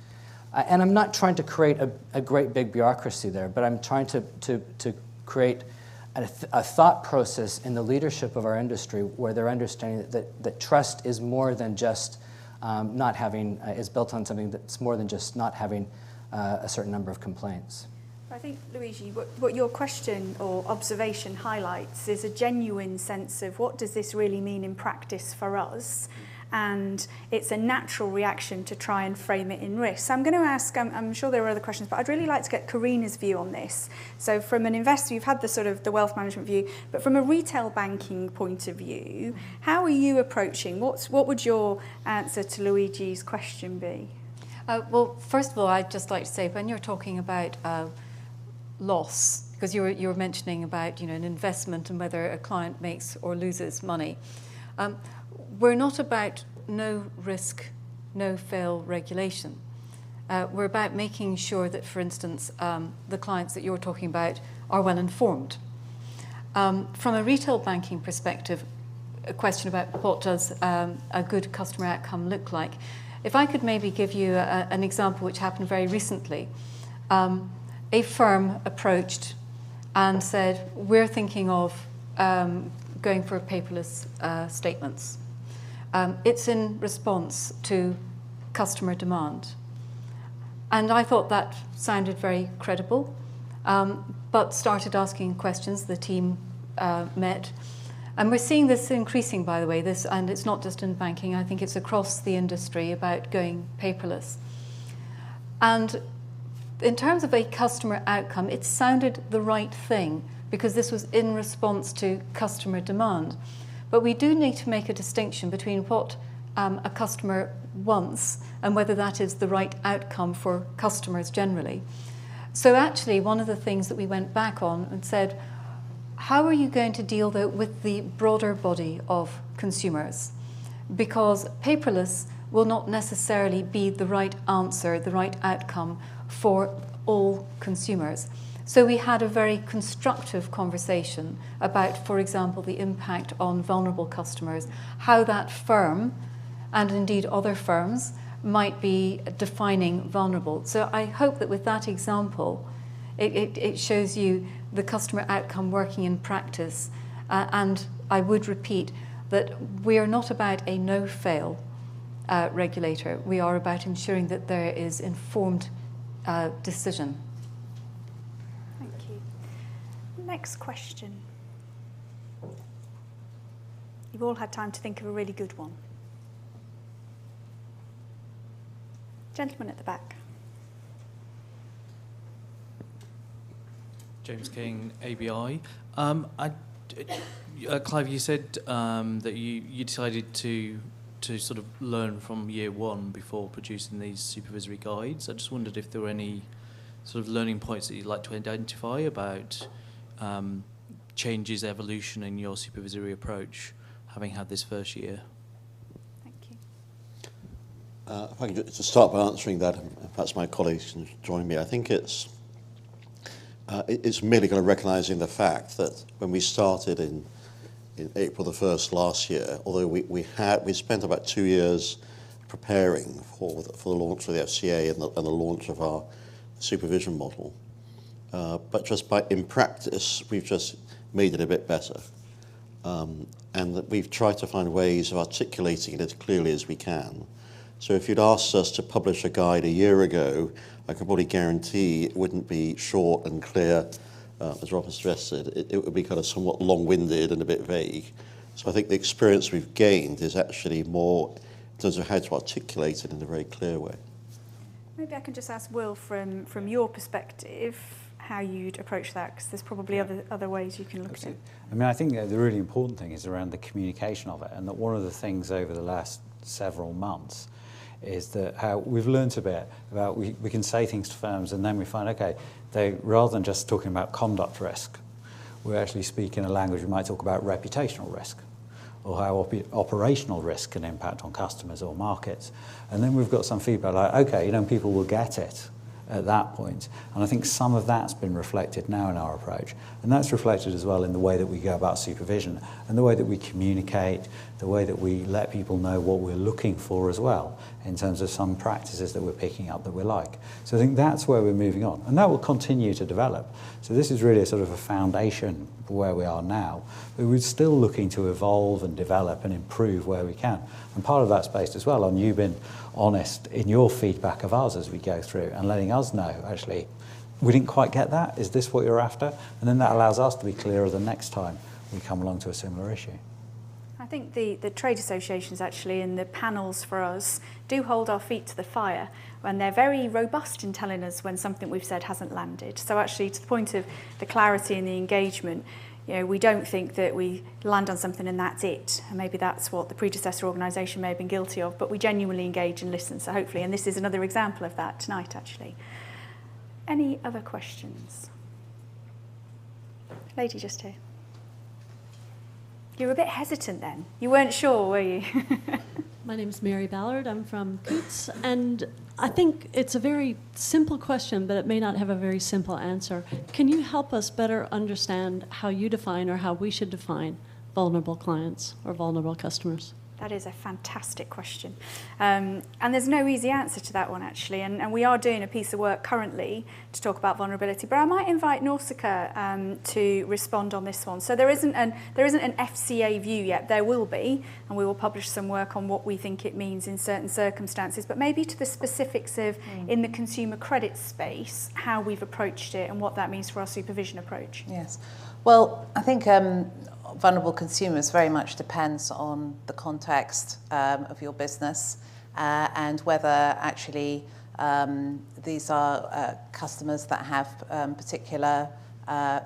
And I'm not trying to create a great big bureaucracy there, but I'm trying to create a thought process in the leadership of our industry where they're understanding that trust is more than just not having, is built on something that's more than just not having a certain number of complaints. I think, Luigi, what your question or observation highlights is a genuine sense of what does this really mean in practice for us? And it's a natural reaction to try and frame it in risk. So I'm going to ask, I'm sure there are other questions, but I'd really like to get Karina's view on this. So from an investor, you've had the sort of the wealth management view, but from a retail banking point of view, how are you approaching? What would your answer to Luigi's question be? Well, first of all, I'd just like to say, when you're talking about loss, because you were mentioning about an investment and whether a client makes or loses money, we're not about no risk, no fail regulation. We're about making sure that, for instance, the clients that you're talking about are well informed. From a retail banking perspective, a question about what does a good customer outcome look like. If I could maybe give you an example which happened very recently. A firm approached and said, we're thinking of going for paperless statements. It's in response to customer demand. And I thought that sounded very credible, but started asking questions. The team met. And we're seeing this increasing, by the way, and it's not just in banking, I think it's across the industry about going paperless. And in terms of a customer outcome, it sounded the right thing because this was in response to customer demand. But we do need to make a distinction between what a customer wants and whether that is the right outcome for customers generally. So actually, one of the things that we went back on and said, how are you going to deal with the broader body of consumers? Because paperless will not necessarily be the right answer, the right outcome for all consumers. So we had a very constructive conversation about, for example, the impact on vulnerable customers, how that firm, and indeed other firms, might be defining vulnerable. So I hope that with that example, it shows you the customer outcome working in practice. And I would repeat that we are not about a no-fail regulator. We are about ensuring that there is informed decision. Thank you. Next question. You've all had time to think of a really good one. Gentleman at the back. James King, ABI. Clive, you said that you decided to sort of learn from year one before producing these supervisory guides. I just wondered if there were any sort of learning points that you'd like to identify about changes, evolution in your supervisory approach, having had this first year. Thank you. If I can just start by answering that, and perhaps my colleagues can join me. I think it's merely kind of recognising the fact that when we started in April the 1st last year, although we spent about 2 years preparing for the launch of the FCA and the launch of our supervision model, but just in practice we've just made it a bit better, and that we've tried to find ways of articulating it as clearly as we can. So if you'd asked us to publish a guide a year ago, I can probably guarantee it wouldn't be short and clear. As Rob has suggested, it would be kind of somewhat long-winded and a bit vague. So I think the experience we've gained is actually more in terms of how to articulate it in a very clear way. Maybe I can just ask Will, from your perspective, how you'd approach that, because there's probably other ways you can look at it. I mean, I think the really important thing is around the communication of it, and that one of the things over the last several months is that how we've learnt a bit about we can say things to firms and then we find, okay, they rather than just talking about conduct risk, we actually speak in a language we might talk about reputational risk, or how operational risk can impact on customers or markets. And then we've got some feedback like, okay, people will get it at that point. And I think some of that's been reflected now in our approach. And that's reflected as well in the way that we go about supervision and the way that we communicate, the way that we let people know what we're looking for as well in terms of some practices that we're picking up that we like. So I think that's where we're moving on. And that will continue to develop. So this is really a sort of a foundation for where we are now. But we're still looking to evolve and develop and improve where we can. And part of that's based as well on you being honest in your feedback of us as we go through and letting us know, actually, we didn't quite get that. Is this what you're after? And then that allows us to be clearer the next time we come along to a similar issue. I think the trade associations actually and the panels for us do hold our feet to the fire, and they're very robust in telling us when something we've said hasn't landed. So actually, to the point of the clarity and the engagement, we don't think that we land on something and that's it. And maybe that's what the predecessor organisation may have been guilty of, but we genuinely engage and listen. So hopefully, and this is another example of that tonight, actually. Any other questions? Lady just here. You were a bit hesitant then. You weren't sure, were you? My name is Mary Ballard. I'm from Coots, and I think it's a very simple question, but it may not have a very simple answer. Can you help us better understand how you define or how we should define vulnerable clients or vulnerable customers? That is a fantastic question. And there's no easy answer to that one, actually. And we are doing a piece of work currently to talk about vulnerability. But I might invite Nausicaa to respond on this one. So there isn't an FCA view yet. There will be, and we will publish some work on what we think it means in certain circumstances. But maybe to the specifics of, in the consumer credit space, how we've approached it and what that means for our supervision approach. Yes. Well, I think vulnerable consumers very much depends on the context of your business and whether actually these are customers that have particular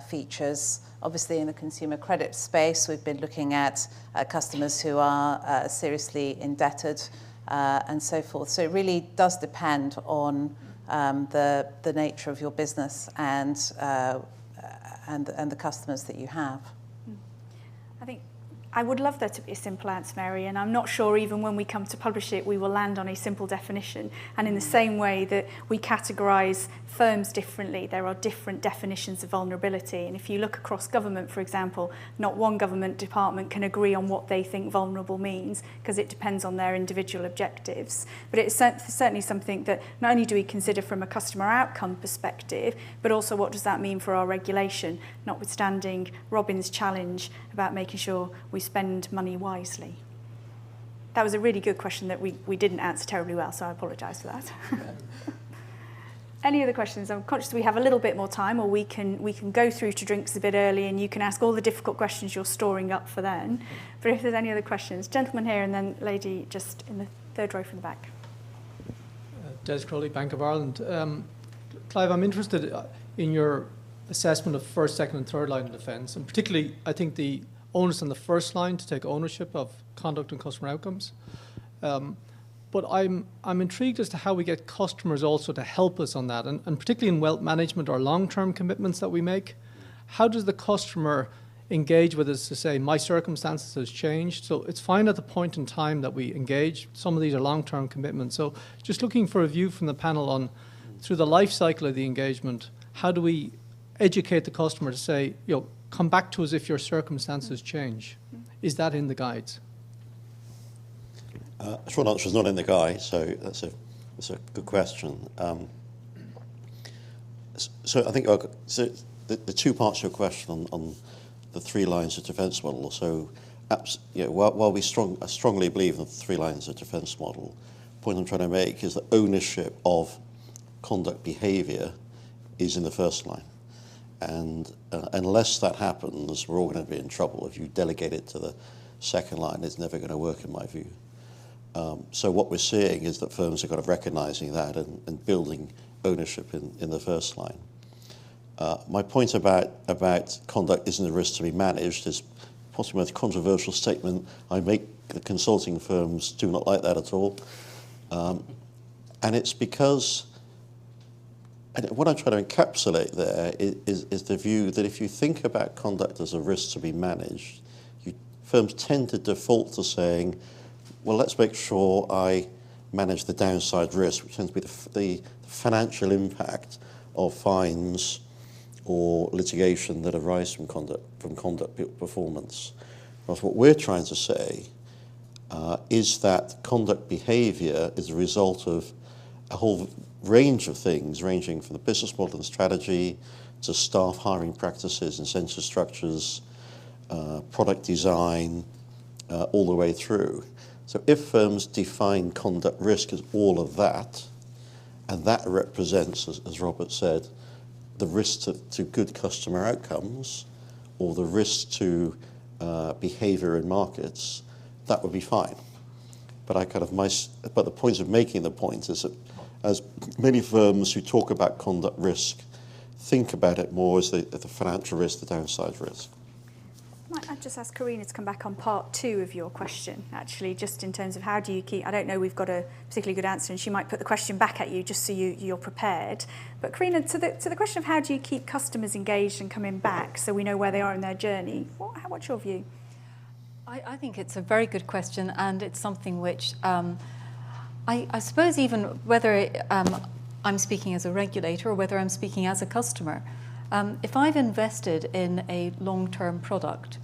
features. Obviously, in the consumer credit space, we've been looking at customers who are seriously indebted and so forth. So it really does depend on the nature of your business and the customers that you have. I think I would love there to be a simple answer, Mary, and I'm not sure even when we come to publish it we will land on a simple definition. And in the same way that we categorise firms differently, there are different definitions of vulnerability. And if you look across government, for example, not one government department can agree on what they think vulnerable means because it depends on their individual objectives. But it's certainly something that not only do we consider from a customer outcome perspective, but also what does that mean for our regulation, notwithstanding Robin's challenge about making sure we spend money wisely. That was a really good question that we didn't answer terribly well, so I apologise for that. Any other questions? I'm conscious we have a little bit more time, or we can go through to drinks a bit early and you can ask all the difficult questions you're storing up for then. But if there's any other questions, gentleman here and then lady just in the third row from the back. Des Crowley, Bank of Ireland. Clive, I'm interested in your assessment of first, second, and third line of defence, and particularly, I think the onus on the first line to take ownership of conduct and customer outcomes. But I'm intrigued as to how we get customers also to help us on that, and particularly in wealth management or long-term commitments that we make. How does the customer engage with us to say, my circumstances has changed? So it's fine at the point in time that we engage. Some of these are long-term commitments. So just looking for a view from the panel on, through the life cycle of the engagement, how do we educate the customer to say, come back to us if your circumstances change? Is that in the guides? Short answer is not in the guide, so that's a good question. So I think the two parts of your question on the three lines of defence model. So, while we strongly believe in the three lines of defence model, the point I'm trying to make is that ownership of conduct behaviour is in the first line, and unless that happens, we're all going to be in trouble. If you delegate it to the second line, it's never going to work, in my view. So what we're seeing is that firms are kind of recognising that and building ownership in the first line. My point about conduct isn't a risk to be managed is possibly the most controversial statement I make. The consulting firms do not like that at all. And it's because, and what I'm trying to encapsulate there is the view that if you think about conduct as a risk to be managed, firms tend to default to saying, well, let's make sure I manage the downside risk, which tends to be the financial impact of fines or litigation that arise from conduct performance. Whereas what we're trying to say is that conduct behaviour is a result of a whole range of things, ranging from the business model and strategy to staff hiring practices, incentive structures, product design, all the way through. So if firms define conduct risk as all of that, and that represents, as Robert said, the risk to good customer outcomes or the risk to behaviour in markets, that would be fine. But but the point of making the point is that as many firms who talk about conduct risk think about it more as the financial risk, the downside risk. I'd just ask Karina to come back on part two of your question, actually, just in terms of how do you keep, I don't know we've got a particularly good answer, and she might put the question back at you just so you're prepared. But Karina, to the question of how do you keep customers engaged and coming back so we know where they are in their journey, what's your view? I think it's a very good question, and it's something which I suppose even whether I'm speaking as a regulator or whether I'm speaking as a customer, if I've invested in a long-term product,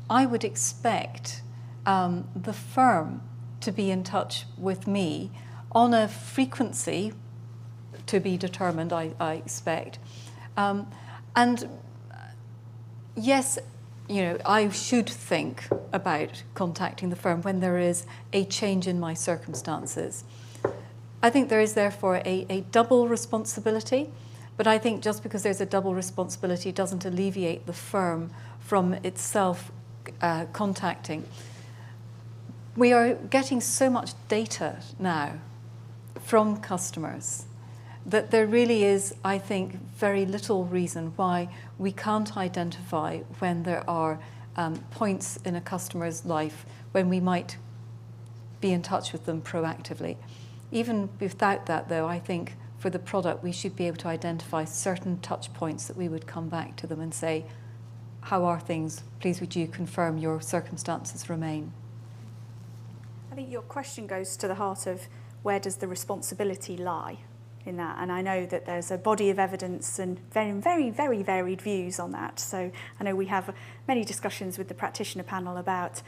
I would expect the firm to be in touch with me on a frequency to be determined, I expect. And yes, I should think about contacting the firm when there is a change in my circumstances. I think there is therefore a double responsibility. But I think just because there's a double responsibility doesn't alleviate the firm from itself contacting. We are getting so much data now from customers that there really is, I think, very little reason why we can't identify when there are points in a customer's life when we might be in touch with them proactively. Even without that, though, I think for the product, we should be able to identify certain touch points that we would come back to them and say, how are things? Please would you confirm your circumstances remain? I think your question goes to the heart of where does the responsibility lie in that? And I know that there's a body of evidence and very, very, very varied views on that. So I know we have many discussions with the practitioner panel about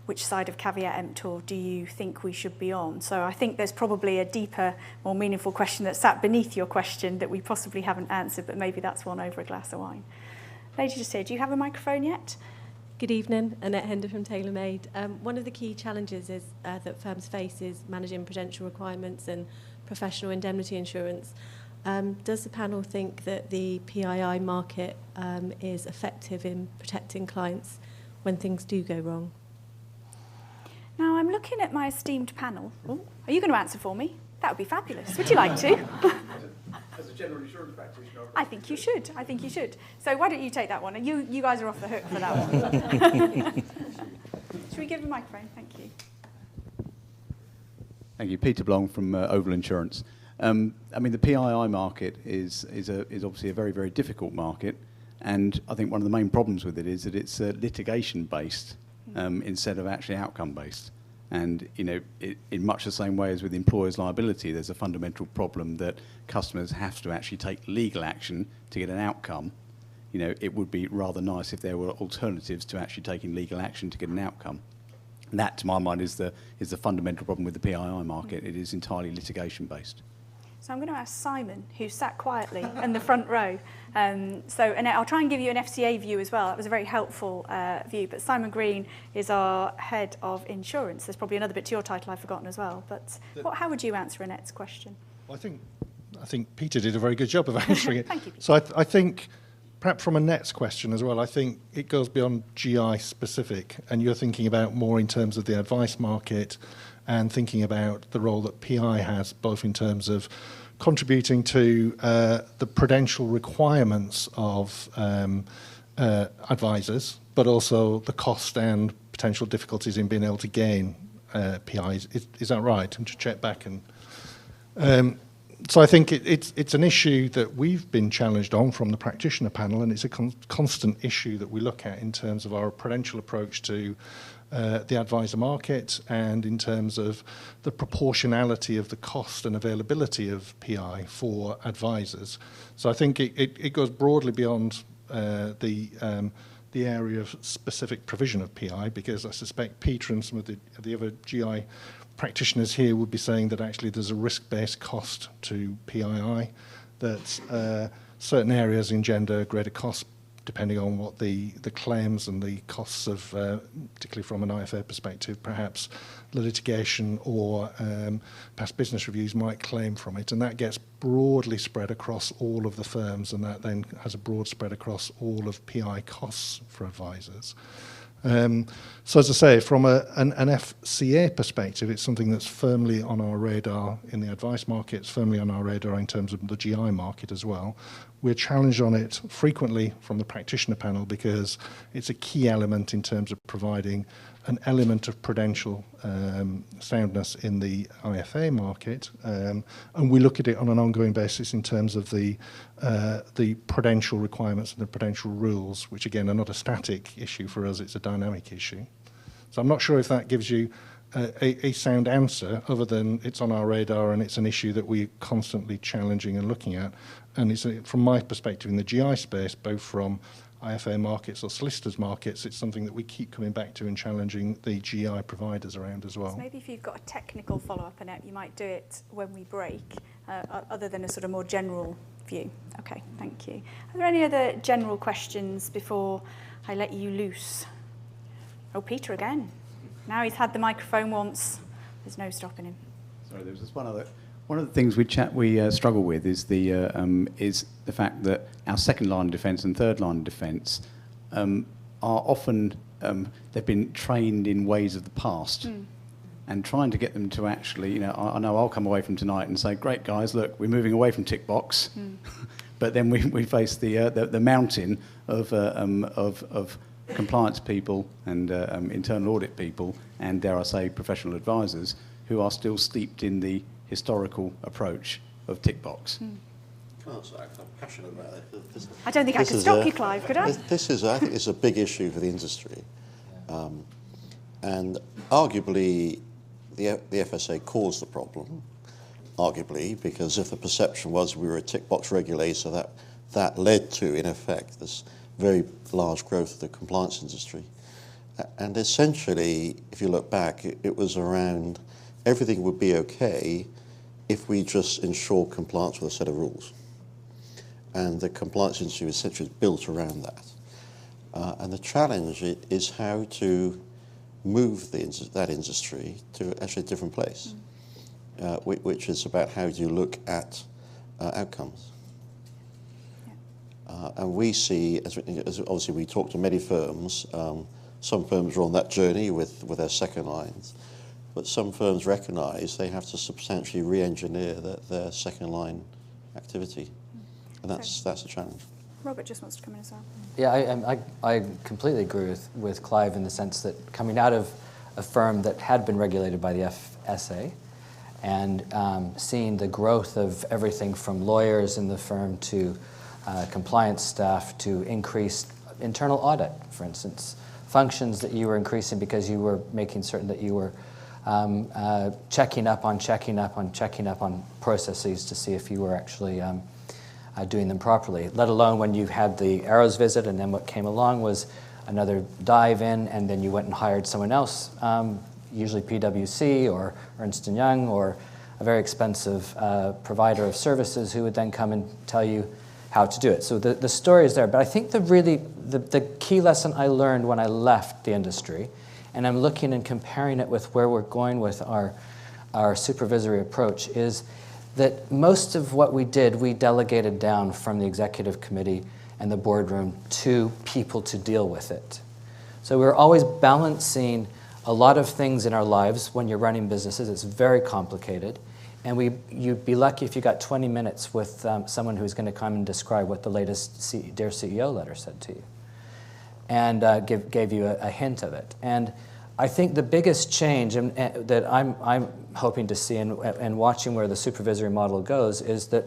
which side of caveat emptor do you think we should be on? So I think there's probably a deeper, more meaningful question that sat beneath your question that we possibly haven't answered, but maybe that's one over a glass of wine. Lady just here, do you have a microphone yet? Good evening, Annette Hender from TaylorMade. One of the key challenges is that firms face is managing prudential requirements and professional indemnity insurance. Does the panel think that the PII market is effective in protecting clients when things do go wrong? Now, I'm looking at my esteemed panel. Oh, are you going to answer for me? That would be fabulous. Would you like to? As a general insurance practitioner, I think you should. I think you should. So why don't you take that one? You guys are off the hook for that one. Should we give the microphone? Thank you. Thank you. Peter Blong from Oval Insurance. I mean, the PII market is obviously a very, very difficult market, and I think one of the main problems with it is that it's litigation-based instead of actually outcome-based. And, you know, in much the same way as with employers' liability, there's a fundamental problem that customers have to actually take legal action to get an outcome. You know, it would be rather nice if there were alternatives to actually taking legal action to get an outcome. And that, to my mind, is the fundamental problem with the PII market. It is entirely litigation-based. So I'm going to ask Simon, who sat quietly in the front row. And I'll try and give you an FCA view as well. That was a very helpful view. But Simon Green is our head of insurance. There's probably another bit to your title I've forgotten as well. But how would you answer Annette's question? Well, I think Peter did a very good job of answering it. Thank you, Peter. So I think, perhaps from Annette's question as well, I think it goes beyond GI specific, and you're thinking about more in terms of the advice market and thinking about the role that PI has, both in terms of contributing to the prudential requirements of advisors, but also the cost and potential difficulties in being able to gain PIs. Is that right? And to check back. And so I think it's an issue that we've been challenged on from the practitioner panel, and it's a constant issue that we look at in terms of our prudential approach to the advisor market and in terms of the proportionality of the cost and availability of PI for advisors. So I think it goes broadly beyond the area of specific provision of PI, because I suspect Peter and some of the other GI practitioners here would be saying that actually there's a risk-based cost to PII, that certain areas engender greater cost depending on what the claims and the costs of, particularly from an IFA perspective, perhaps the litigation or past business reviews might claim from it. And that gets broadly spread across all of the firms, and that then has a broad spread across all of PI costs for advisors. So as I say, from an FCA perspective, it's something that's firmly on our radar in the advice market, it's firmly on our radar in terms of the GI market as well. We're challenged on it frequently from the practitioner panel because it's a key element in terms of providing an element of prudential soundness in the IFA market, and we look at it on an ongoing basis in terms of the prudential requirements and the prudential rules, which again are not a static issue for us, it's a dynamic issue. So I'm not sure if that gives you a sound answer, other than it's on our radar and it's an issue that we're constantly challenging and looking at. And it's from my perspective in the GI space, both from IFA markets or solicitors markets, it's something that we keep coming back to and challenging the GI providers around as well. So maybe if you've got a technical follow-up, Annette, you might do it when we break, other than a sort of more general view. Okay, thank you. Are there any other general questions before I let you loose? Oh, Peter again. Now he's had the microphone once. There's no stopping him. Sorry, there was just one other. One of the things we struggle with is the fact that our second line of defence and third line of defence are often they've been trained in ways of the past, and trying to get them to actually, you know, I know I'll come away from tonight and say, great guys, look, we're moving away from tick box, but then we face the mountain of compliance people and internal audit people and, dare I say, professional advisors who are still steeped in the historical approach of tick box. I'm passionate about it. I don't think I could stop you, Clive, could I? I think it's a big issue for the industry. And arguably, the FSA caused the problem, arguably, because if the perception was we were a tick box regulator, that led to, in effect, this very large growth of the compliance industry. And essentially, if you look back, it was around everything would be okay if we just ensure compliance with a set of rules. And the compliance industry was essentially built around that. And the challenge is how to move that industry to actually a different place, which is about how do you look at outcomes. And we see, as obviously we talk to many firms, some firms are on that journey with their second lines, but some firms recognise they have to substantially re-engineer their second line activity. And that's a challenge. Robert just wants to come in as well. Yeah, I completely agree with Clive in the sense that coming out of a firm that had been regulated by the FSA and seeing the growth of everything from lawyers in the firm to compliance staff to increased internal audit, for instance, functions that you were increasing because you were making certain that you were checking up on processes to see if you were actually doing them properly, let alone when you had the Arrows visit and then what came along was another dive in and then you went and hired someone else, usually PwC or Ernst & Young or a very expensive provider of services who would then come and tell you how to do it. So the story is there, but I think the key lesson I learned when I left the industry, and I'm looking and comparing it with where we're going with our supervisory approach, is that most of what we did, we delegated down from the executive committee and the boardroom to people to deal with it. So we're always balancing a lot of things in our lives. When you're running businesses, it's very complicated. And you'd be lucky if you got 20 minutes with someone who's going to come and describe what the latest Dear CEO letter said to you and gave you a hint of it. And I think the biggest change that I'm hoping to see and watching where the supervisory model goes is that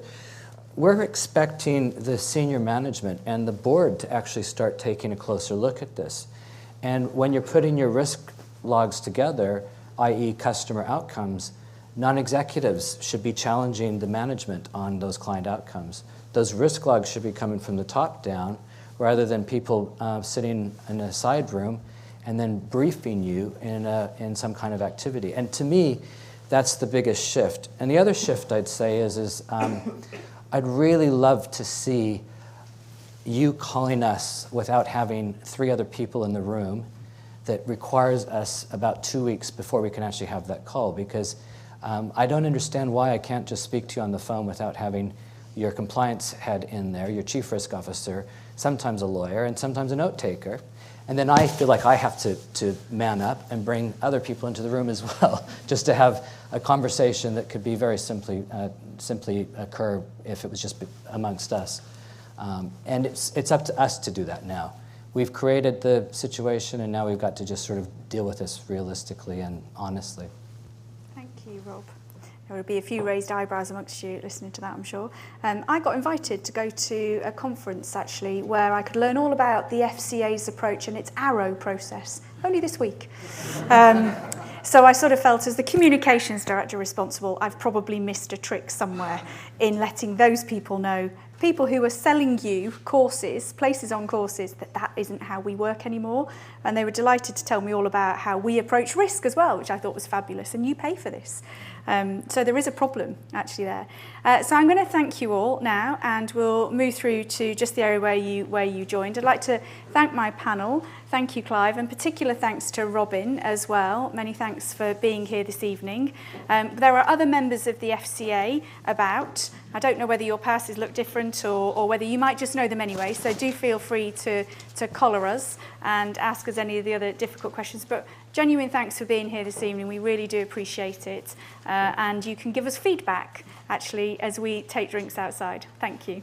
we're expecting the senior management and the board to actually start taking a closer look at this. And when you're putting your risk logs together, i.e. customer outcomes, non-executives should be challenging the management on those client outcomes. Those risk logs should be coming from the top down rather than people sitting in a side room and then briefing you in some kind of activity. And to me, that's the biggest shift. And the other shift I'd say is I'd really love to see you calling us without having 3 other people in the room. That requires us about 2 weeks before we can actually have that call, because I don't understand why I can't just speak to you on the phone without having your compliance head in there, your chief risk officer, sometimes a lawyer, and sometimes a note taker. And then I feel like I have to man up and bring other people into the room as well, just to have a conversation that could be very simply occur if it was just amongst us. And it's up to us to do that now. We've created the situation, and now we've got to just sort of deal with this realistically and honestly. Thank you, Rob. There will be a few raised eyebrows amongst you listening to that, I'm sure. I got invited to go to a conference, actually, where I could learn all about the FCA's approach and its Arrow process, only this week. So I sort of felt, as the communications director responsible, I've probably missed a trick somewhere in letting those people know, people who are selling you courses, places on courses, that isn't how we work anymore. And they were delighted to tell me all about how we approach risk as well, which I thought was fabulous. And you pay for this. So there is a problem actually there. So I'm going to thank you all now, and we'll move through to just the area where you joined. I'd like to thank my panel. Thank you, Clive, and particular thanks to Robin as well. Many thanks for being here this evening. There are other members of the FCA about. I don't know whether your passes look different or whether you might just know them anyway, so do feel free to collar us and ask us any of the other difficult questions. But genuine thanks for being here this evening. We really do appreciate it. And you can give us feedback, actually, as we take drinks outside. Thank you.